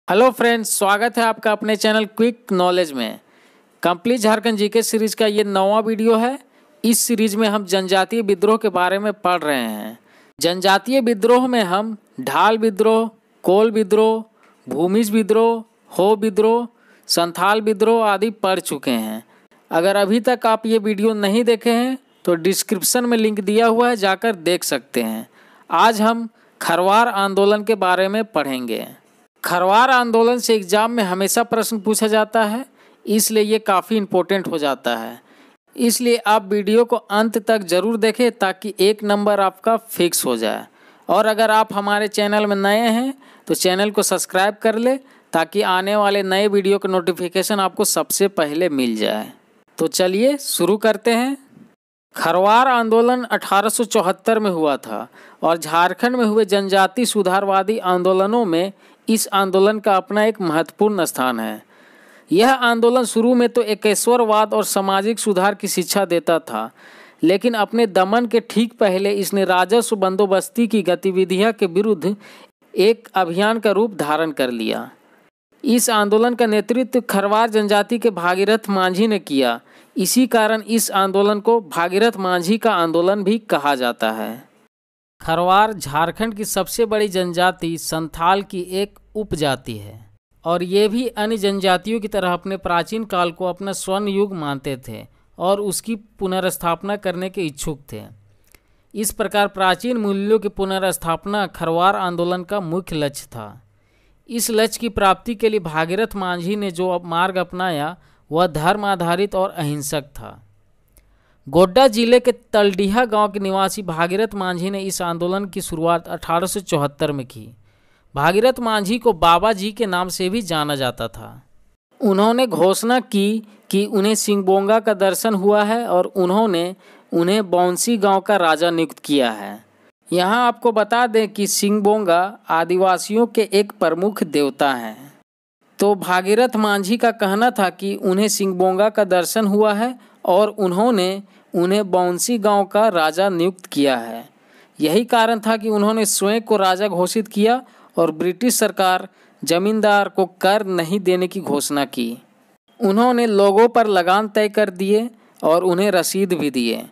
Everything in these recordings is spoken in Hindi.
हेलो फ्रेंड्स, स्वागत है आपका अपने चैनल क्विक नॉलेज में। कंप्लीट झारखंड जीके सीरीज का ये 9वां वीडियो है। इस सीरीज में हम जनजातीय विद्रोह के बारे में पढ़ रहे हैं। जनजातीय विद्रोह में हम ढाल विद्रोह, कोल विद्रोह, भूमिज विद्रोह, हो विद्रोह, संथाल विद्रोह आदि पढ़ चुके हैं। अगर अभी तक आप ये वीडियो नहीं देखे हैं तो डिस्क्रिप्शन में लिंक दिया हुआ है, जाकर देख सकते हैं। आज हम खरवार आंदोलन के बारे में पढ़ेंगे। खरवार आंदोलन से एग्जाम में हमेशा प्रश्न पूछा जाता है, इसलिए ये काफ़ी इम्पोर्टेंट हो जाता है। इसलिए आप वीडियो को अंत तक ज़रूर देखें ताकि 1 नंबर आपका फिक्स हो जाए। और अगर आप हमारे चैनल में नए हैं तो चैनल को सब्सक्राइब कर ले ताकि आने वाले नए वीडियो का नोटिफिकेशन आपको सबसे पहले मिल जाए। तो चलिए शुरू करते हैं। खरवार आंदोलन 1874 में हुआ था और झारखंड में हुए जनजाति सुधारवादी आंदोलनों में इस आंदोलन का अपना एक महत्वपूर्ण स्थान है। यह आंदोलन शुरू में तो एकेश्वरवाद और सामाजिक सुधार की शिक्षा देता था, लेकिन अपने दमन के ठीक पहले इसने राजस्व बंदोबस्ती की गतिविधियों के विरुद्ध एक अभियान का रूप धारण कर लिया। इस आंदोलन का नेतृत्व खरवार जनजाति के भागीरथ मांझी ने किया। इसी कारण इस आंदोलन को भागीरथ मांझी का आंदोलन भी कहा जाता है। खरवार झारखंड की सबसे बड़ी जनजाति संथाल की एक उपजाति है और ये भी अन्य जनजातियों की तरह अपने प्राचीन काल को अपना स्वर्ण युग मानते थे और उसकी पुनर्स्थापना करने के इच्छुक थे। इस प्रकार प्राचीन मूल्यों की पुनर्स्थापना खरवार आंदोलन का मुख्य लक्ष्य था। इस लक्ष्य की प्राप्ति के लिए भागीरथ मांझी ने जो मार्ग अपनाया वह धर्म आधारित और अहिंसक था। गोड्डा जिले के तलडीहा गांव के निवासी भागीरथ मांझी ने इस आंदोलन की शुरुआत 1874 में की। भागीरथ मांझी को बाबा जी के नाम से भी जाना जाता था। उन्होंने घोषणा की कि उन्हें सिंगबोंगा का दर्शन हुआ है और उन्होंने उन्हें बौंसी गांव का राजा नियुक्त किया है। यहाँ आपको बता दें कि सिंगबोंगा आदिवासियों के एक प्रमुख देवता हैं। तो भागीरथ मांझी का कहना था कि उन्हें सिंगबोंगा का दर्शन हुआ है और उन्होंने उन्हें बौंसी गांव का राजा नियुक्त किया है। यही कारण था कि उन्होंने स्वयं को राजा घोषित किया और ब्रिटिश सरकार जमींदार को कर नहीं देने की घोषणा की। उन्होंने लोगों पर लगान तय कर दिए और उन्हें रसीद भी दिए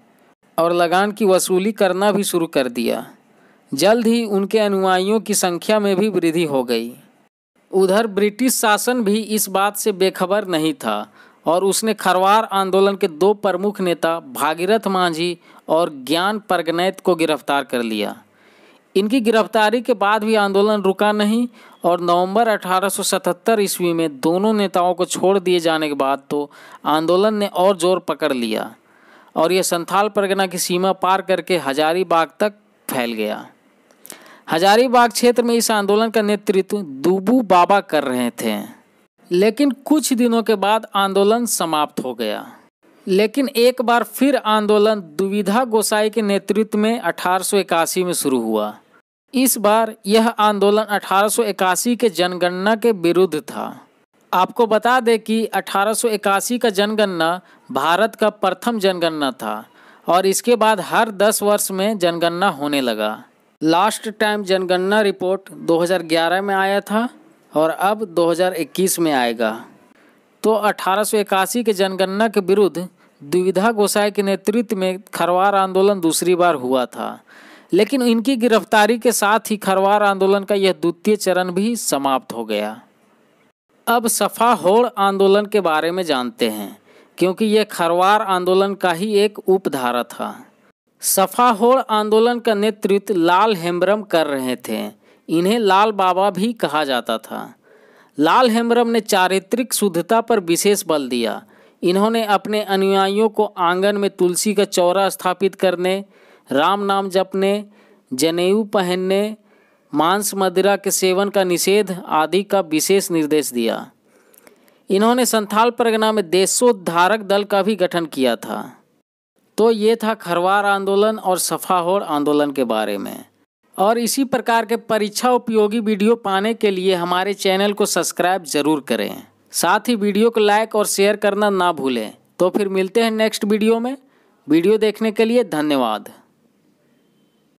और लगान की वसूली करना भी शुरू कर दिया। जल्द ही उनके अनुयायियों की संख्या में भी वृद्धि हो गई। उधर ब्रिटिश शासन भी इस बात से बेखबर नहीं था और उसने खरवार आंदोलन के 2 प्रमुख नेता भागीरथ मांझी और ज्ञान परगनैत को गिरफ्तार कर लिया। इनकी गिरफ्तारी के बाद भी आंदोलन रुका नहीं और नवंबर 1877 ईस्वी में दोनों नेताओं को छोड़ दिए जाने के बाद तो आंदोलन ने और जोर पकड़ लिया और यह संथाल परगना की सीमा पार करके हजारीबाग तक फैल गया। हजारीबाग क्षेत्र में इस आंदोलन का नेतृत्व दुबू बाबा कर रहे थे, लेकिन कुछ दिनों के बाद आंदोलन समाप्त हो गया। लेकिन एक बार फिर आंदोलन दुविधा गोसाई के नेतृत्व में 1881 में शुरू हुआ। इस बार यह आंदोलन 1881 के जनगणना के विरुद्ध था। आपको बता दें कि 1881 का जनगणना भारत का प्रथम जनगणना था और इसके बाद हर 10 वर्ष में जनगणना होने लगा। लास्ट टाइम जनगणना रिपोर्ट 2011 में आया था और अब 2021 में आएगा। तो 1881 के जनगणना के विरुद्ध द्विविधा गोसाई के नेतृत्व में खरवार आंदोलन दूसरी बार हुआ था, लेकिन इनकी गिरफ्तारी के साथ ही खरवार आंदोलन का यह द्वितीय चरण भी समाप्त हो गया। अब सफा होड़ आंदोलन के बारे में जानते हैं, क्योंकि यह खरवार आंदोलन का ही एक उपधारा था। सफा होड़ आंदोलन का नेतृत्व लाल हेम्ब्रम कर रहे थे। इन्हें लाल बाबा भी कहा जाता था। लाल हेम्ब्रम ने चारित्रिक शुद्धता पर विशेष बल दिया। इन्होंने अपने अनुयायियों को आंगन में तुलसी का चौरा स्थापित करने, राम नाम जपने, जनेऊ पहनने, मांस मदिरा के सेवन का निषेध आदि का विशेष निर्देश दिया। इन्होंने संथाल परगना में देशोद्धारक दल का भी गठन किया था। तो ये था खरवार आंदोलन और सफा होड़ आंदोलन के बारे में। और इसी प्रकार के परीक्षा उपयोगी वीडियो पाने के लिए हमारे चैनल को सब्सक्राइब जरूर करें। साथ ही वीडियो को लाइक और शेयर करना ना भूलें। तो फिर मिलते हैं नेक्स्ट वीडियो में। वीडियो देखने के लिए धन्यवाद।